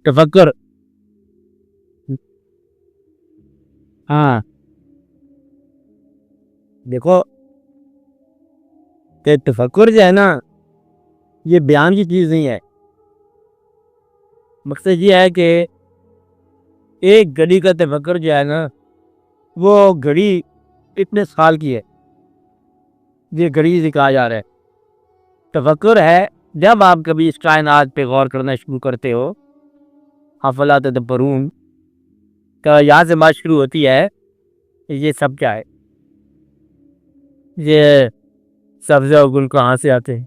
तफक्कुर। हाँ, देखो कि तफक्कुर जो है ना, ये बयान की चीज़ नहीं है। मकसद ये है कि एक घड़ी का तफक्कुर जो है ना, वो घड़ी इतने साल की है, ये घड़ी से कहा जा रहा है। तफक्कुर है जब आप कभी इस कायनात पे गौर करना शुरू करते हो, अफ़ला तदब्बरून का यहाँ से बात शुरू होती है, ये सब क्या है? ये सब्ज़ और गुल कहाँ से आते हैं?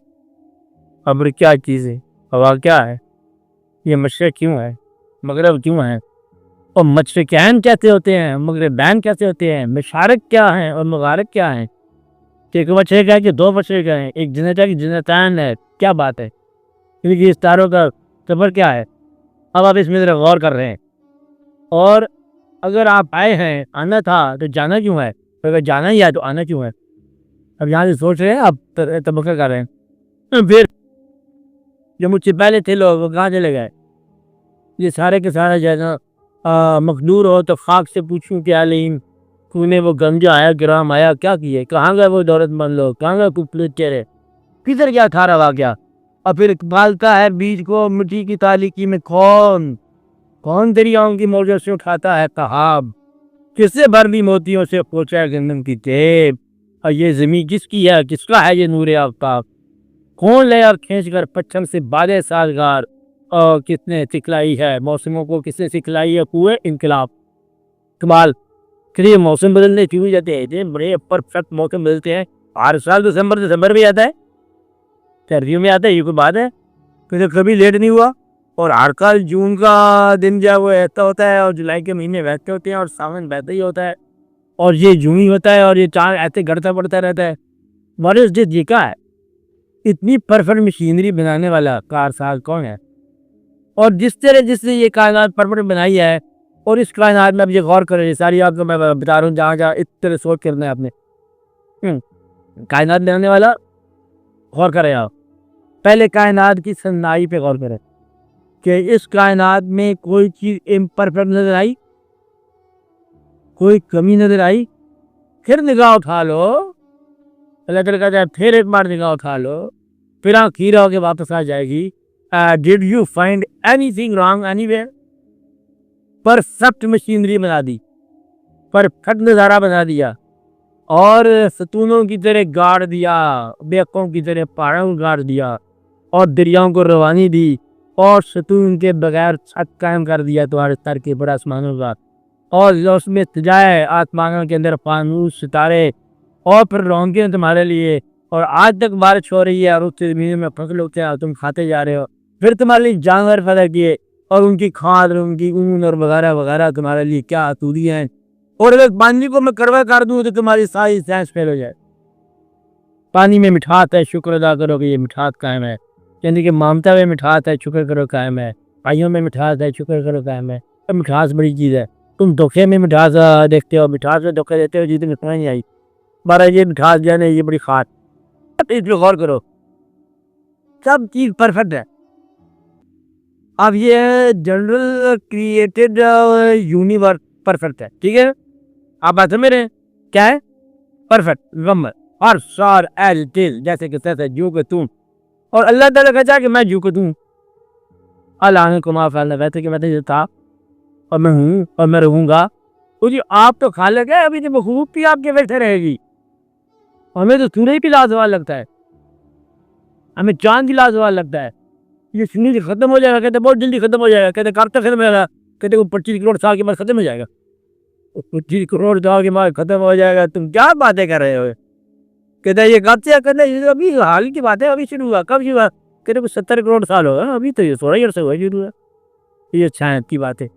अब्र क्या चीज़ है? हवा क्या है? ये मशरक़ क्यों है? मगरब क्यों है? और मशरिक़ैन कैसे होते हैं? मगरिबैन कैसे होते हैं? मशारिक़ क्या हैं और मगारिब क्या हैं? एक मशरिक़ है कि दो मशरिक़ हैं, एक जन्नत है कि जन्नतैन है, क्या बात है? क्योंकि इस तारों का सफ़र क्या है? अब आप इसमें ज़रा गौर कर रहे हैं। और अगर आप आए हैं, आना था, तो जाना क्यों है? तो अगर जाना ही है तो आना क्यों है? अब यहाँ से सोच रहे हैं, आप तबक्का कर रहे हैं। फिर जो मुझसे पहले थे लोग, वो कहाँ चले गए? ये सारे के सारे जो है ना, मखदूर हो तो खाक से पूछूं क्या अलीम, तूने वो गंजा आया गिराम आया क्या किए? कहाँ गए वो दौलतमंद लोग? कहाँ गए खूबसूरत चेहरे? किधर गया था रवा गया? और फिर पालता है बीज को मिट्टी की तालीकी में कौन? कौन दरियाओं की मौजों से उठाता है कहाब? किससे भर दी मोतियों से पोछा है गंदम की जेब? और ये ज़मीं किसकी है? किसका है ये नूरे आफ्ताब? कौन ले और खींच कर पच्छम से बादे साजगार? और किसने सिखलाई है मौसमों को? किसने सिखलाई है कुए इनकलाब? कमाल। फिर ये मौसम बदलने क्यों जाते हैं? ये बड़े परफेक्ट मौसम बदलते हैं। हर साल दिसंबर में आता है, सर्दियों में आता है, ये कोई बात है? तो कभी लेट नहीं हुआ। और हर साल जून का दिन जो है वो ऐसा होता है, और जुलाई के महीने वैसे होते हैं, और सावन वैसा ही होता है, और ये जून ही होता है, और ये चांद ऐसे घटता बढ़ता रहता है। मॉरिस डे जीका है। इतनी परफेक्ट मशीनरी बनाने वाला कारसाज कौन है? और जिस तरह जिसने ये कायनात परफेक्ट बनाई है, और इस कायनात में अब ये गौर करें, सारी आपको मैं बता रहा हूँ, जहाँ जहाँ इस तरह सोच करना है आपने। कायनात बनाने वाला, गौर करें आप। पहले कायनात की सन्नाई पे गौर करें कि इस कायनात में कोई चीज़ इम्परफेक्ट नजर आई, कोई कमी नजर आई? फिर निगाह उठा लो, अल्लाह ताला कहता है फिर एक बार निगाह उठा लो, फिर आखिर होके वापस आ जाएगी। Did you find anything wrong anywhere? Perfect machinery बना दी, परफेक्ट नज़ारा बना दिया, और सतूनों की तरह गाड़ दिया, बेकों की तरह पहाड़ों को गाड़ दिया, और दरियाओं को रवानी दी, और सतून के बगैर छत कायम कर दिया तुम्हारे सर के ऊपर आसमानों का, और जो उसमें सजाए आसमानों के अंदर फानूस सितारे, और फिर रौनकें तुम्हारे लिए, और आज तक बारिश हो रही है, और उससे ज़मीन में फसल उगते हैं, तुम खाते जा रहे हो। फिर तुम्हारे लिए जानवर पैदा किए, और उनकी खाद और उनकी ऊन और वगैरह वगैरह तुम्हारे लिए क्या अतूरियाँ हैं। और अगर पानी को मैं कड़वा कर दूँ तो तुम्हारी सारी सांस फेल हो जाए। पानी में मिठास है, शुक्र अदा करो कि ये मिठास कायम है। यानी कि ममता में मिठास है, शुक्र करो कायम है। भाइयों में मिठास है, शुक्र करो कायम है। तो मिठास बड़ी चीज़ है। तुम धोखे में मिठास देखते हो, मिठास में धोखे देते हो, जितनी समझ नहीं आई। हमारा ये मिठास जो है ना, ये बड़ी खास, इस पे गौर करो, सब चीज़ परफेक्ट है। अब ये जनरल क्रिएटेड यूनिवर्स परफेक्ट है, ठीक है? आप बात समझ रहे हैं? क्या है? परफेक्ट गम्मत, हर सार एज इट इज, जैसे कि तैसे, जो कि तुम। और अल्लाह ताला कहता है कि मैं जो कि तुम, अल्लाह को माफ करना, वैसे कि मैं तो ये था, और मैं हूँ, और मैं रहूँगा। तो जी आप तो खालिक है, अभी तो मखलूक भी आपके वैसे रहेगी। हमें तो सूरज भी लाजवाब लगता है, हमें चांद भी लाजवाब लगता है। ये सूरज खत्म हो जाएगा, कहते बहुत जल्दी खत्म हो जाएगा, कहते कब तक खत्म होगा? कहते वो 25 करोड़ साल के बाद खत्म हो जाएगा। 25 करोड़ साल के बाद खत्म हो जाएगा, तुम क्या बातें कर रहे हो? कहता है ये कब से? कहता है ये अभी हाल की बात है, अभी शुरू हुआ। कब शुरू हुआ? कहते कुछ 70 करोड़ साल होगा, अभी तो ये 16 से हुआ शुरू हुआ। ये शायद की बात है।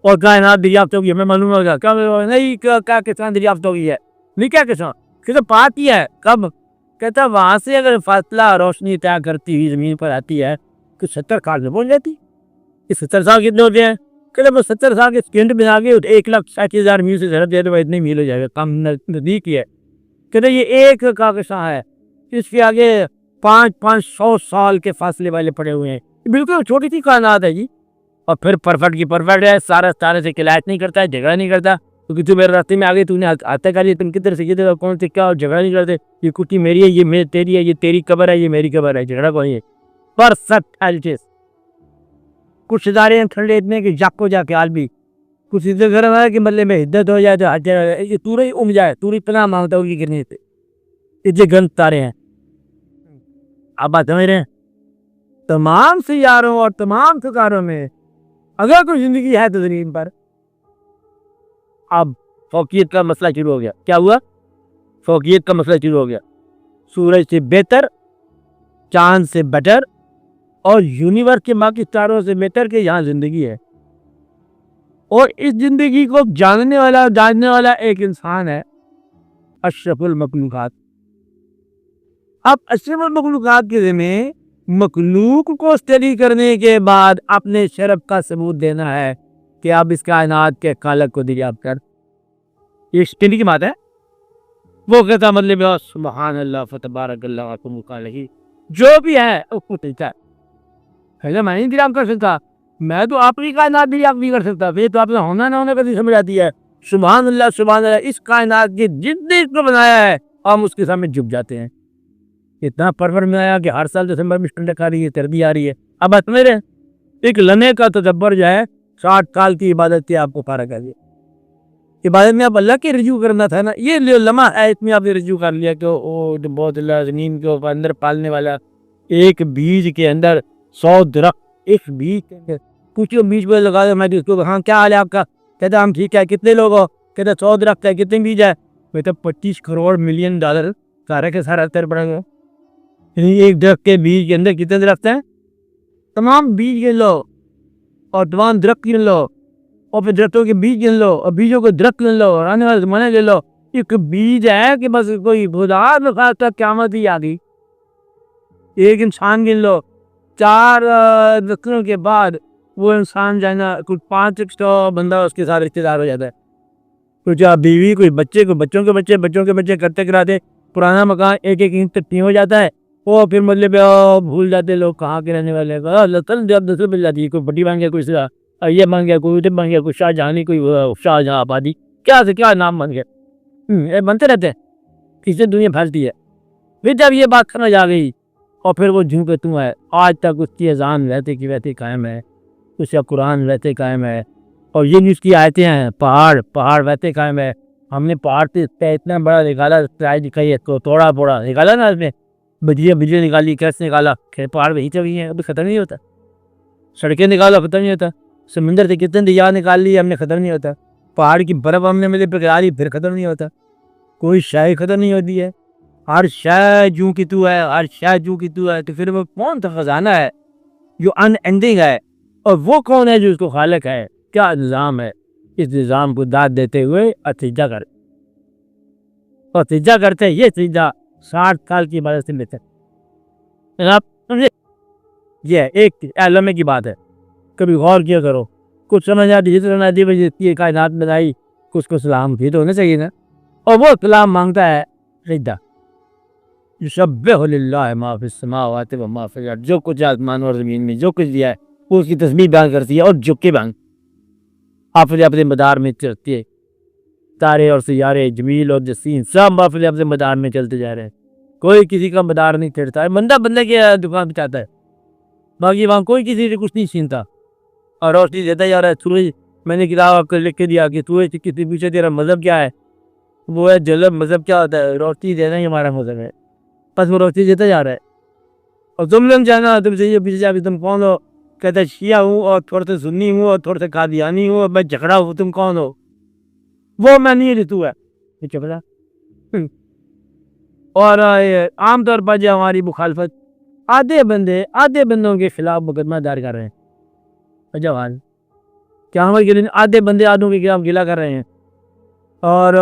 और कायनात दरियाफ्त होगी, हमें मालूम होगा कब? नहीं, क्या किसान दरियाफ्त हो गई है? नहीं, क्या किसान? कहते पात ही है। कब? कहता वहां से अगर फासला रोशनी तय करती हुई जमीन पर आती है तो 70 साल में पहुंच जाती। ये 70 साल कितने होते हैं? कहते वो 70 साल के सेकंड में आगे 1,60,000 मील से जरूरत है तो इतने मील हो जाएगा, कम नजदीक ही है। कहते ये एक काकसा है, इसके आगे 500 साल के फासले वाले पड़े हुए हैं। बिल्कुल छोटी सी कायनात है जी। और फिर परफेक्ट की परफेक्ट है, सारा सारे से क्लैश नहीं करता है, झगड़ा नहीं करता, क्योंकि तू मेरे रास्ते में आ गई, तूने हाथ कर लिया, तुम किधर से किधर कौन से क्या, और झगड़ा नहीं करते, ये कुर्सी मेरी है, ये मेरी तेरी है, ये तेरी कबर है, ये मेरी कबर है, झगड़ा कौन है? Perfect Altis. कुछ इदारे हैं ठंडे इतने कि जाको जाके आल भी कुछ इधर घर है कि मतलब में हिद्दत हो जाए तो हट जाए, ये तूरे ही उम जाए, तूरी पनाह मांगता होगी गिरने से, इतने गंद तारे हैं। आप बात समझ रहे हैं? तमाम सियारों और तमाम सितारों में अगर कोई जिंदगी है तो जमीन पर। अब फौकियत का मसला शुरू हो गया। क्या हुआ? फौकियत का मसला शुरू हो गया। सूरज से बेहतर, चांद से बेटर और यूनिवर्स के बाकी तारों से बेहतर के यहाँ जिंदगी है। और इस जिंदगी को जानने वाला एक इंसान है, अशरफुल मखलूकात। अब अशरफुल मखलूकात के ज़िम्मे मखलूक को स्टडी करने के बाद अपने शरफ का सबूत देना है कि आप इस कायनात के खालिक को दरियाफ्त कर। ये स्टडी की बात है। वो कहता मतलब सुभान अल्लाह फतबारकल्लाह अलैहि, जो भी है उसको कहता है, मैं नहीं दरियाफ्त कर सकता, मैं तो अपनी कायनात दरियाफ्त नहीं कर सकता, फिर तो आपने होना ना होना कभी समझ आती है। सुभान अल्लाह, इस कायनात के जितने इसको बनाया है हम उसके सामने झुक जाते हैं। इतना परवर में आया कि हर साल दिसंबर में ठंडक आ रही है, सर्दी आ रही है। अब बात मेरे एक लम्हे का तदब्बर जो है 60 साल की इबादत की आपको पारा कर दिया। इबादत में आप अल्लाह के रजू करना था ना, ये लम्हा है इसमें आपने रजू कर लिया कि ओ बहुत ज़मीन के अंदर पालने वाला, एक बीज के अंदर 100 दरख्त, एक बीज के अंदर पूछो बीज पर लगा दो, मैं उसको हाँ क्या हाल है आपका, कहता हम ठीक है, कितने लोग हो, कहता 100 दरख्त है, कितने बीज है, कहता 25 करोड़ मिलियन डॉलर सारा के सारा असर पड़ेगा। एक दरख्त के बीज के अंदर कितने दरख्त हैं, तमाम बीज गिन लो और तमाम दरख्त गिन लो और फिर दरख्तों के बीज गिन लो और बीजों को दरख्त गिन लो और आने वाले ज़माने ले लो। एक बीज है कि बस कोई खुदा न खास्ता क़यामत ही आ गई। एक इंसान गिन लो, 4 दरख्तों के बाद वो इंसान जो है ना कुछ 500 बंदा उसके साथ रिश्तेदार हो जाता है। कुछ बीवी, कोई बच्चे, कोई बच्चों के बच्चे, बच्चों के बच्चे करते कराते पुराना मकान एक एक इंच तक नहीं हो जाता है। वो फिर मतलब भूल जाते लोग कहाँ के रहने वाले हैं। जब नस्ल मिल जाती है, कोई बड़ी बन गया, कोई ये बन गया, कोई उधर बन गया, कोई शाहजहानी, कोई शाहजहाँ आबादी, क्या से क्या नाम बन गया, ये बनते रहते हैं, इससे दुनिया फैलती है। फिर जब ये बात समझ आ गई और फिर वो झूम पे तुम है, आज तक उसकी अजान वैसे की वैसे कायम है, उसका कुरान वैसे कायम है और ये न्यूज़ की आयतें हैं, पहाड़ वैसे कायम है। हमने पहाड़ से इतना बड़ा निकाला, दिखाई है तो तोड़ा फोड़ा निकाला ना, उसमें बिजली निकाली, कैसे निकाला, खैर पहाड़ वहीं चल गई है, अभी ख़त्म नहीं होता। सड़कें निकालो, ख़त्म नहीं होता। समंदर से कितने दरिया निकाल लिए हमने, ख़त्म नहीं होता। पहाड़ की बर्फ़ हमने मेरे पिघला ली, फिर ख़त्म नहीं होता। कोई शय ख़त्म नहीं होती है, हर शय जूं की तू है, हर शय जूं की तू है। तो फिर वो कौन सा ख़जाना है जो अनएंडिंग है और वो कौन है जो उसको खालिक है? क्या निज़ाम है? इस निज़ाम को दाद देते हुए अतीजा कर और तीजा करते ये तीजा 60 साल की इबादत से बेहतर। जनाब समझे, ये एक लम्हे की बात है, कभी गौर किया करो। कुछ समझ आती जितनी कायनात बनाई, कुछ को सलाम भी तो होना चाहिए ना, और वो सलाम मांगता है रिद्दा युसब्बिहु लिल्लाहि मा फिस समावाति व मा फिल अर्द, जो कुछ आसमान और ज़मीन में जो कुछ दिया है वो उसकी तस्बीह बयान करती है और झुक के बयान अपने मदार में चलती है। तारे और सियारे, जमील और जसीन सब अपने मदार में चलते जा रहे हैं, कोई किसी का मदार नहीं छेड़ता है। बंदा बंदे की दुकान बिठाता है, बाकी वहाँ कोई किसी से कुछ नहीं छीनता और रोशनी देता जा रहा है। सूरज, मैंने किताब आपको लिख के दिया कि सूरज किसी पीछे तेरा मज़हब क्या है, वो है जलब। मज़हब क्या होता है? रोशनी देना ही हमारा मज़हब है, बस वो रोशनी देता जा रहा है। और तुम लोग जाना, तुमसे ये पीछे जाके तुम कौन हो, कहता है शिया हूँ और थोड़े से सुन्नी हूँ और थोड़े से कादियानी हूँ और मैं झगड़ा हूँ, तुम कौन हो? वो मैं नहीं ऋतु है, ठीक है। और आमतौर पर जो हमारी मुखालफत आधे बंदों के खिलाफ मुकदमा दायर कर रहे हैं। जवान क्या हमारे दिन आधे बंदे आधों के खिलाफ गिला कर रहे हैं और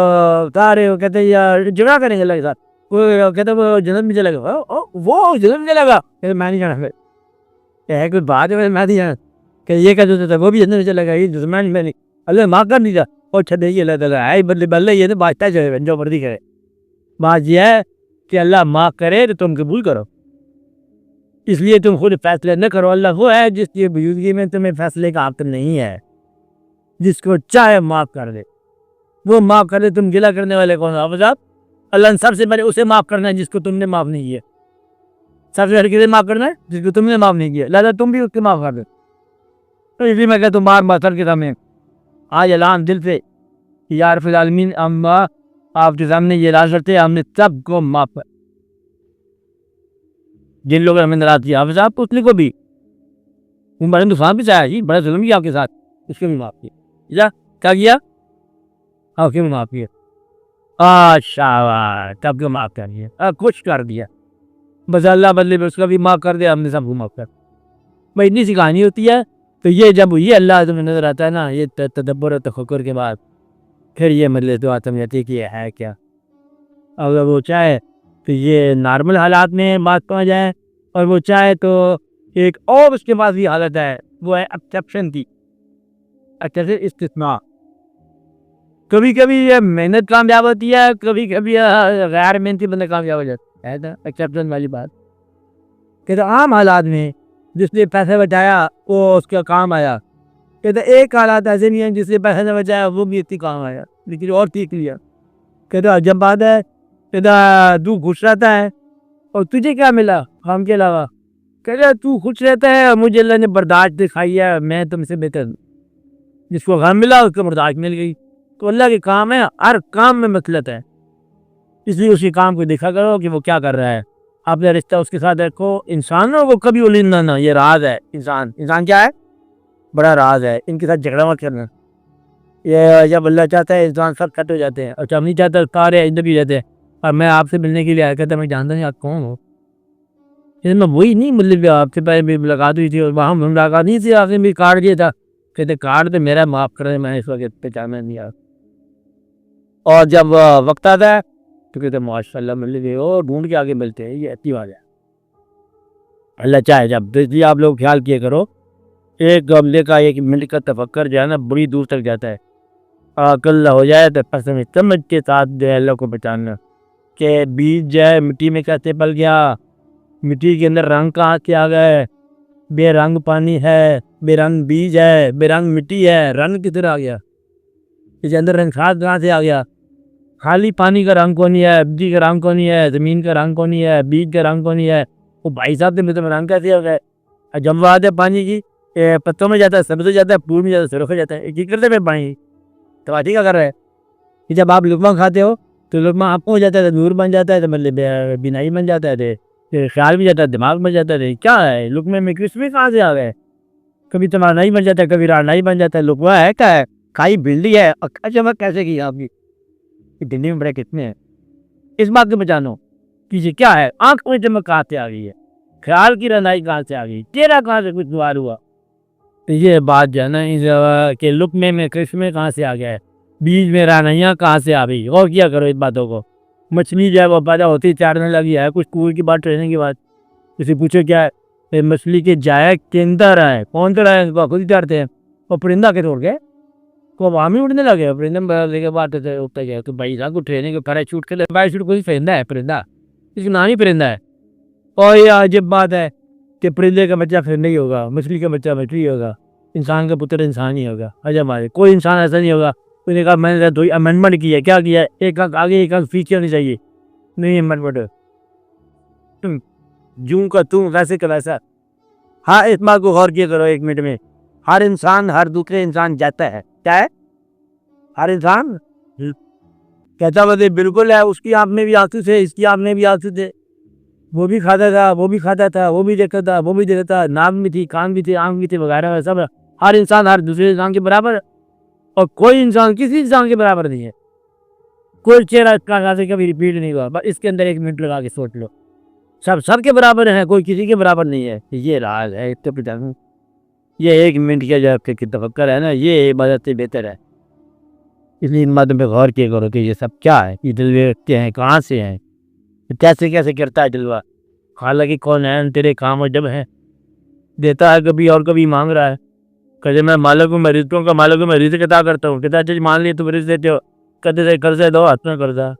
सारे कहते हैं यार झगड़ा करेंगे अल्लाह के साथ। कोई कहते वो जन्नत में चलेगा, वो जन्नत में चलेगा, मैं नहीं जाना। फिर है कोई बात है, मैं नहीं जाना, कि ये कहते थे वो भी जन्नत में चलेगा, ये दुश्मन में नहीं, अल्लाह माफ़ कर दीजा और छे ये अल्लाह ताला है बल्ले ये तो बादशाह जो जो मर्जी करे। बात यह है कि अल्लाह माफ़ करे तो तुम कबूल करो, इसलिए तुम खुद फैसले न करो। अल्लाह वो है जिसकी मौजूदगी में तुम्हें फैसले का हक नहीं है, जिसको चाहे माफ़ कर दे, वो माफ़ कर दे। तुम गिला करने वाले कौन हो? आप अल्लाह ने सबसे पहले उसे माफ़ करना है जिसको तुमने माफ़ नहीं किया। सबसे पहले किसे माफ़ करना है? जिसको तुमने माफ़ नहीं किया, लिहाजा तुम भी उसके माफ़ कर दो। तो इसलिए मैं कहता हूँ बार बार सर के सामने आज ऐलान दिल से कि यार रब्बुल आलमीन, हम आपके सामने ये ऐलान करते हैं, हमने सबको माफ़ कर। जिन लोगों ने हमें नाराज़ किया, हाफ़िज़ साहब पुतली को भी बड़े नुकसान भी चाहा जी, बड़ा जुल्म किया आपके साथ, उसको भी माफ़ किया। क्या किया? हाँ, उसको भी माफ़ किया। शाबाश, सबको माफ़ कर दिया, खुश कर दिया। बस अल्लाह बदले में उसका भी माफ़ कर दिया, हमने सबको माफ़ कर। भाई इतनी सी कहानी होती है। तो ये जब ये अल्लाह तुम्हें नज़र आता है ना, ये तदब्बर और तफक्कुर के बाद फिर ये मतलब तो समझ आती है कि ये है क्या। अगर वो चाहे तो ये नॉर्मल हालात में बात पहुँच जाए, और वो चाहे तो एक और उसके पास भी हालत है, वो है एक्सेप्शन की, एक्सेप्शन इस्तिस्ना। कभी कभी ये मेहनत कामयाब होती है, कभी कभी गैर मेहनती बंदा कामयाब हो जाता है ना, एक्सेप्शन वाली बात। कहते आम हालात में जिसने पैसे बचाया वो उसका काम आया। कहते एक हालात ऐसे नहीं है जिसने पैसे न बचाया वो भी इतनी काम आया, लेकिन और सीख लिया। कहते जब बात है, कहता तू खुश रहता है और तुझे क्या मिला काम के अलावा? कहता तू खुश रहता है और मुझे अल्लाह ने बर्दाश्त दिखाई है, मैं तुमसे बेहतर। जिसको गम मिला उसको बर्दाश्त मिल गई। तो अल्लाह के काम है, हर काम में मसलत है, इसलिए उसी काम को देखा करो कि वो क्या कर रहा है। आपने रिश्ता उसके साथ रखो। इंसानों को कभी उलिंदा ना, ये राज है। इंसान क्या है? बड़ा राज है। इनके साथ झगड़ा मत करना। ये जब अल्लाह चाहता है इंसान सब खत्म हो जाते हैं, और जब नहीं चाहता सारे इधर भी रहते हैं। और मैं आपसे मिलने के लिए आया, कहता मैं जानता नहीं आप कौन हो। मैं वही नहीं, मतलब आपसे पहले भी मुलाकात हुई थी और वहाँ मुलाकात नहीं थी, आपने भी कार्ड दिया था। कहते कार्ड तो मेरा माफ़ कर दे, मैं इस वक्त पहचाना नहीं आप। और जब वक्त आता है तो कहते माशाल्लाह मिल गए, और ढूंढ के आगे मिलते हैं। ये अच्छी बात है। अल्लाह चाहे जब ये आप लोग ख्याल किया करो, एक गमले का एक मिनट का तफक्कर जो है ना बड़ी दूर तक जाता है। अकल हो जाए तो कसम समझ के साथ जो है अल्लाह को पहचानना कि बीज जो है मिट्टी में कैसे पल गया, मिट्टी के अंदर रंग कहाँ से आ गए। बेरंग पानी है, बेरंग बीज है, बेरंग मिट्टी है, रंग किधर आ गया? इसके अंदर रंग खाद कहाँ से आ गया? खाली पानी का रंग कौन है, मिट्टी का रंग कौन है, ज़मीन का रंग कौन है, बीज का रंग कौन है? वो भाई साहब ने तो रंग कैसे हो गए? जब वो आते पानी की पत्तों में जाता है सब्ज हो जाता है, फूल में जाता है सुर्ख हो जाता है। एक ही करते फिर पानी तो बात ही क्या कर रहा है कि जब आप लुकमा खाते हो तो लुकमा आपको हो जाता है तो नूर बन जाता है, तो मतलब बिनाई बन जाता है, तो ख्याल भी जाता है, दिमाग बन जाता है। क्या है लुकमे में क्रिस्पी कहाँ से आ गए? कभी तुम्हारा नहीं बन जाता है, कभी राना ही बन जाता है। लुकमा है क्या है? खाई भिंडी है। अच्छा मैं कैसे की आपकी भिंडी में बड़े कितने हैं? इस बात को बचानो कि ये क्या है? आंख में चमक कहाँ से आ गई है? ख्याल की रनाई कहाँ से आ गई? तेरा कहाँ से कुछ द्वार हुआ? तो ये बात जो है ना इस के लुकमे में कृष्ण कहाँ से आ गया है, बीज में रानियाँ कहाँ से आ गई? और क्या करो इस बातों को। मछली जो है वो पैदा होती तैरने लगी है, कुछ स्कूल की बात ट्रेनिंग की बात। किसी पूछो क्या है? ये मछली के जाए के अंदर है, कौन तो रहा है खुद ही तैरते हैं। और परिंदा के तोड़ गए तो अब हम ही उड़ने लगे। परिंदा लेके बात उठता गया तो भाई साहब को ट्रेनिंग पैराशूट के लिए, पैराशूट कोई परिंदा है, परिंदा इसका नाम ही परिंदा है। और ये अजब बात है कि परिंदे का बच्चा फिर नहीं होगा, मछली का बच्चा मछली होगा, इंसान का पुत्र इंसान ही होगा। अजब बात है, कोई इंसान ऐसा नहीं होगा। उसने कहा मैंने तो अमेंडमेंट की है, क्या किया है? एक आंख आगे एक आंख पीछे होनी चाहिए, नहीं अमेंडमेंट। तुम जूं का तू वैसे का वैसा। हाँ इस बात को गौर किया करो एक मिनट में, हर इंसान हर दूसरे इंसान जाता है। क्या है? हर इंसान कहता बता बिल्कुल है, उसकी आँख में भी आंसू थे, इसकी आँख में भी आंसू थे, वो भी खाता था, वो भी खाता था, वो भी देखता था, वो भी देखता था, नाक भी थी, कान भी थे, आँख भी थी वगैरह सब। हर इंसान हर दूसरे इंसान के बराबर, और कोई इंसान किसी इंसान के बराबर नहीं है। कोई चेहरा इसका से कभी रिपीट नहीं हुआ। बस इसके अंदर एक मिनट लगा के सोच लो, सब सबके बराबर है, कोई किसी के बराबर नहीं है। ये राज है तो पिता, ये एक मिनट का जो आपके तफक्कर है ना, ये इबादत से बेहतर है। इसलिए इन बातों पे गौर किया करो कि ये सब क्या है, ये जलवे के हैं, कहाँ से हैं, कैसे कैसे करता है जलवा। हालांकि कौन है तेरे काम और जब है, देता है कभी और कभी मांग रहा है। कहते मैं मालिक हूँ, मैं रिश्तों का मालिक हूँ, मैं रिश्ते अता करता हूँ। कहता अच्छा मान लिए तुम रिश्ते देते हो, कहते थे कर्जे दो हाथ में कर्जा,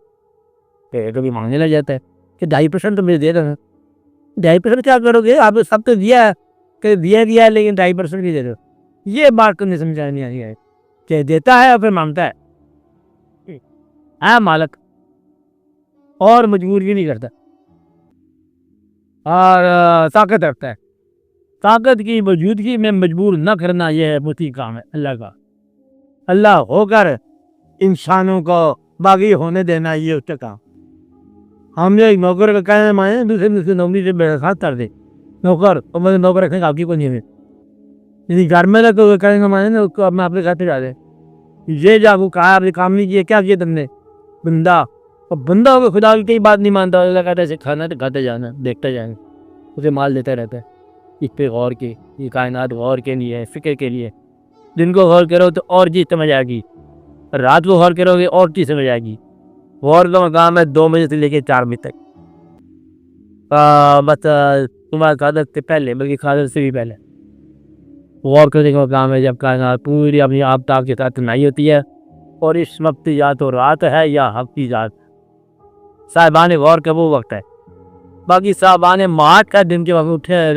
कभी मांगने लग जाता है कि 2.5% तो मुझे दे देना। 2.5% क्या करोगे? आप सब तो दिया है, कि दिया है लेकिन 2.5% भी दे दो। ये बात तो नहीं समझ नहीं आई है कि देता है और फिर मांगता है। मालक और मजबूर भी नहीं करता और ताकत रखता है। ताकत की मौजूदगी में मजबूर न करना, यह है मुती काम है अल्लाह का। अल्लाह होकर इंसानों को बागी होने देना, ये उसका काम। हम जो एक नौकर का कहना माने दूसरे नौकरी से बर्खास्त कर दे नौकर, और मतलब नौकर रखने का आपकी को नहीं है। यदि घर में तो करेंगे माने ना उसको अपने अपने घर पे जा दे। ये जागू कहा आपने काम नहीं किया, क्या किया तुमने? बंदा, और बंदा होकर खुदा की कई बात नहीं मानता, अल्लाह कहता है खाना तो खाते जाना, देखते जाएंगे, उसे माल देता रहता है। इस पे गौर के, ये कायनात गौर के लिए है, फिक्र के लिए। दिन को गौर करो तो और चीज़ समझ आएगी, रात को गौर करोगे और चीज़ समझ आएगी। गौर का मकाम है 2 बजे से लेकर 4 बजे तक। बस तुम्हारे कादर से पहले, बल्कि कादर से भी पहले गौर करने का मकाम है, जब कायनात पूरी अपनी आफताब के साथ नहीं होती है। और इस वक्त या तो रात है या हफ्ती रात। साहिबान गौर का वो वक्त है। बाकी साहबान मार्च का दिन के वक्त उठे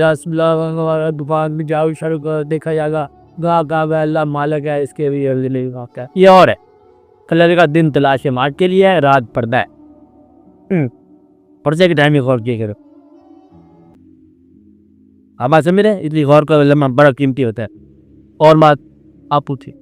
दुकान में जाओ, शुरू कर, देखा जाएगा गा गा अल्लाह मालिक है, इसके भी ये और है। कलर का दिन तलाश मार्च के लिए है, रात पर्दा है। पर्दे के टाइम में गौर किया करो। आप बात समझ रहे हैं? इसलिए गौर का लम्हा बड़ा कीमती होता है। और बात आप पूछिए।